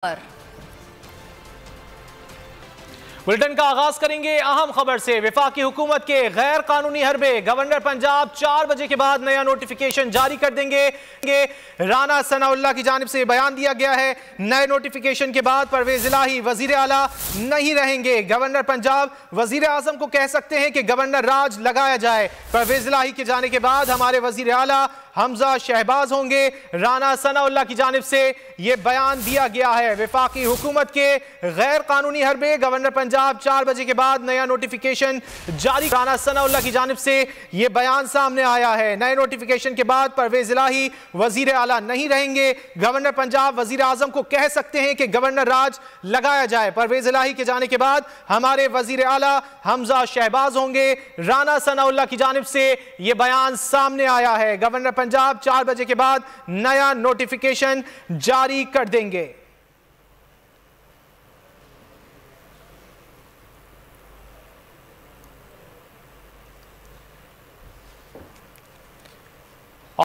पर बुलेटिन का आगाज करेंगे अहम खबर से। वफाकी हुकूमत के गैर कानूनी हरबे गवर्नर पंजाब 4 बजे के बाद नया नोटिफिकेशन जारी कर देंगे। राना सनाउल्लाह की जानिब से बयान दिया गया है, नए नोटिफिकेशन के बाद परवेज इलाही वजीर आला नहीं रहेंगे। गवर्नर पंजाब वजीर आजम को कह सकते हैं कि गवर्नर राज लगाया जाए। परवेज इलाही के जाने के बाद हमारे वजीर आला हमजा शहबाज होंगे। राना सनाउल्लाह की जानिब से यह बयान दिया गया है। वफाकी हुकूमत के गैर कानूनी हरबे गवर्नर पंजाब 4 बजे के बाद नया नोटिफिकेशन जारी। राना सनाउल्लाह की जानिब से यह बयान सामने आया है, नए नोटिफिकेशन के बाद परवेज इलाही वजीर आला नहीं रहेंगे। गवर्नर पंजाब वजीर आजम को कह सकते हैं कि गवर्नर राज लगाया जाए। परवेज इलाही के जाने के बाद हमारे वजीर आला हमजा शहबाज होंगे। राना सनाउल्लाह की जानिब से यह बयान सामने आया है। गवर्नर पंजाब 4 बजे के बाद नया नोटिफिकेशन जारी कर देंगे।